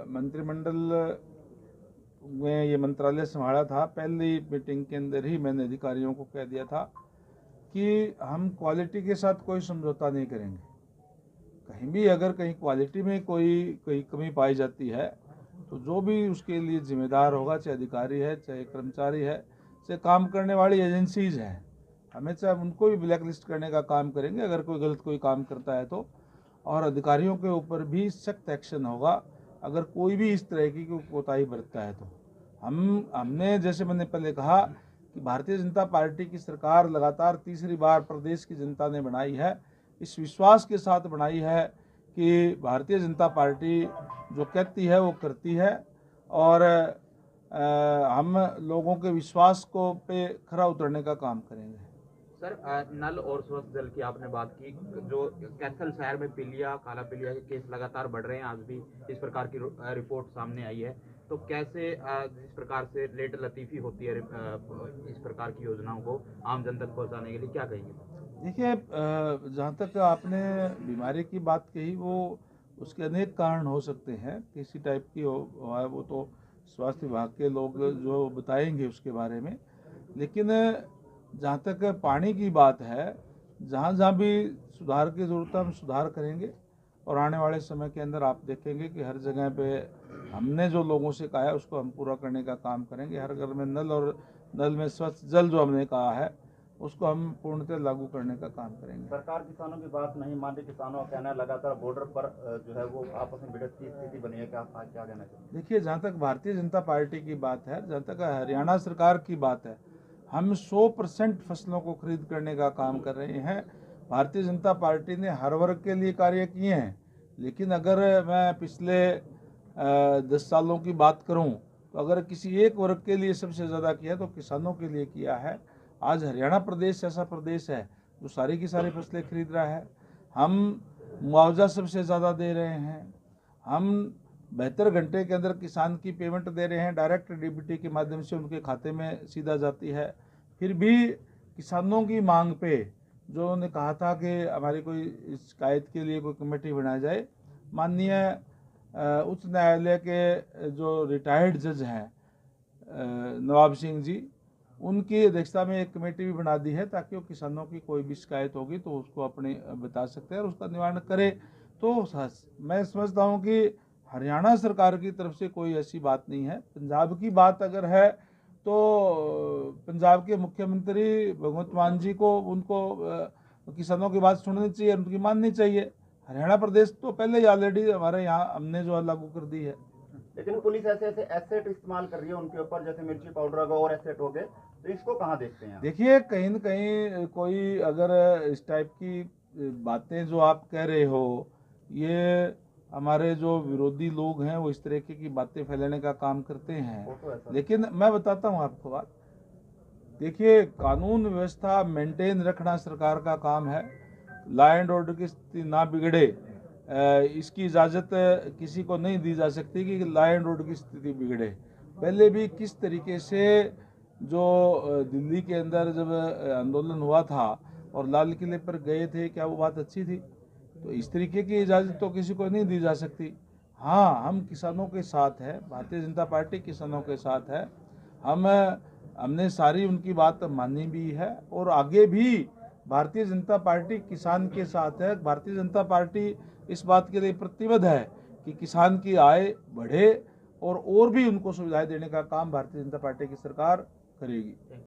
मंत्रिमंडल में ये मंत्रालय संभाला था, पहली मीटिंग के अंदर ही मैंने अधिकारियों को कह दिया था कि हम क्वालिटी के साथ कोई समझौता नहीं करेंगे। कहीं भी अगर कहीं क्वालिटी में कोई कमी पाई जाती है तो जो भी उसके लिए जिम्मेदार होगा, चाहे अधिकारी है, चाहे कर्मचारी है, चाहे काम करने वाली एजेंसीज हैं, हमेशा उनको भी ब्लैक लिस्ट करने का काम करेंगे अगर कोई गलत कोई काम करता है तो। और अधिकारियों के ऊपर भी सख्त एक्शन होगा अगर कोई भी इस तरह की कोताही बरतता है तो। हमने जैसे मैंने पहले कहा कि भारतीय जनता पार्टी की सरकार लगातार तीसरी बार प्रदेश की जनता ने बनाई है, इस विश्वास के साथ बनाई है कि भारतीय जनता पार्टी जो कहती है वो करती है और हम लोगों के विश्वास को पे खरा उतरने का काम करेंगे। सर, नल और स्वच्छ जल की आपने बात की, जो कैथल शहर में पीलिया, काला पीलिया के केस लगातार बढ़ रहे हैं, आज भी इस प्रकार की रिपोर्ट सामने आई है, तो कैसे जिस प्रकार से लेट लतीफ़ी होती है इस प्रकार की योजनाओं को आम जन तक पहुंचाने के लिए, क्या कहेंगे? देखिए, जहाँ तक आपने बीमारी की बात कही, वो उसके अनेक कारण हो सकते हैं, किसी टाइप की हो वो तो स्वास्थ्य विभाग के लोग जो बताएंगे उसके बारे में। लेकिन जहाँ तक पानी की बात है, जहाँ भी सुधार की ज़रूरत है हम सुधार करेंगे और आने वाले समय के अंदर आप देखेंगे कि हर जगह पे हमने जो लोगों से कहा है उसको हम पूरा करने का काम करेंगे। हर घर में नल और नल में स्वच्छ जल जो हमने कहा है उसको हम पूर्णतः लागू करने का काम करेंगे। सरकार किसानों की बात नहीं मान रही, किसानों का कहना है लगातार बॉर्डर पर जो है वो आपस में भिड़ंत की स्थिति बनी है, क्या कहना चाहिए? देखिए, जहाँ तक भारतीय जनता पार्टी की बात है, जहाँ तक हरियाणा सरकार की बात है, हम 100% फसलों को खरीद करने का काम कर रहे हैं। भारतीय जनता पार्टी ने हर वर्ग के लिए कार्य किए हैं, लेकिन अगर मैं पिछले 10 सालों की बात करूं तो अगर किसी एक वर्ग के लिए सबसे ज़्यादा किया तो किसानों के लिए किया है। आज हरियाणा प्रदेश ऐसा प्रदेश है जो सारी की सारी फसलें खरीद रहा है। हम मुआवजा सबसे ज़्यादा दे रहे हैं, हम 72 घंटे के अंदर किसान की पेमेंट दे रहे हैं, डायरेक्ट डीबीटी के माध्यम से उनके खाते में सीधा जाती है। फिर भी किसानों की मांग पे जो उन्होंने कहा था कि हमारी कोई शिकायत के लिए कोई कमेटी बनाई जाए, माननीय उच्च न्यायालय के जो रिटायर्ड जज हैं नवाब सिंह जी, उनकी अध्यक्षता में एक कमेटी भी बना दी है ताकि वो किसानों की कोई भी शिकायत होगी तो उसको अपने बता सकते हैं और उसका निवारण करे। तो मैं समझता हूँ कि हरियाणा सरकार की तरफ से कोई ऐसी बात नहीं है। पंजाब की बात अगर है तो पंजाब के मुख्यमंत्री भगवंत मान जी को उनको किसानों की बात सुननी चाहिए, उनकी माननी चाहिए। हरियाणा प्रदेश तो पहले ही ऑलरेडी हमारे यहाँ हमने जो लागू कर दी है। लेकिन पुलिस ऐसे एसेट इस्तेमाल कर रही है उनके ऊपर, जैसे मिर्ची पाउडर और एसेट हो गए, तो इसको कहाँ देखते हैं? देखिए, कहीं न कहीं कोई अगर इस टाइप की बातें जो आप कह रहे हो, ये हमारे जो विरोधी लोग हैं वो इस तरीके की बातें फैलाने का काम करते हैं। लेकिन मैं बताता हूँ आपको बात, देखिए, कानून व्यवस्था मेंटेन रखना सरकार का काम है। लॉ एंड ऑर्डर की स्थिति ना बिगड़े, इसकी इजाज़त किसी को नहीं दी जा सकती कि लॉ एंड ऑर्डर की स्थिति बिगड़े। पहले भी किस तरीके से जो दिल्ली के अंदर जब आंदोलन हुआ था और लाल किले पर गए थे, क्या वो बात अच्छी थी? तो इस तरीके की इजाज़त तो किसी को नहीं दी जा सकती। हाँ, हम किसानों के साथ हैं, भारतीय जनता पार्टी किसानों के साथ है। हमने सारी उनकी बात मानी भी है और आगे भी भारतीय जनता पार्टी किसान के साथ है। भारतीय जनता पार्टी इस बात के लिए प्रतिबद्ध है कि किसान की आय बढ़े और भी उनको सुविधाएं देने का काम भारतीय जनता पार्टी की सरकार करेगी।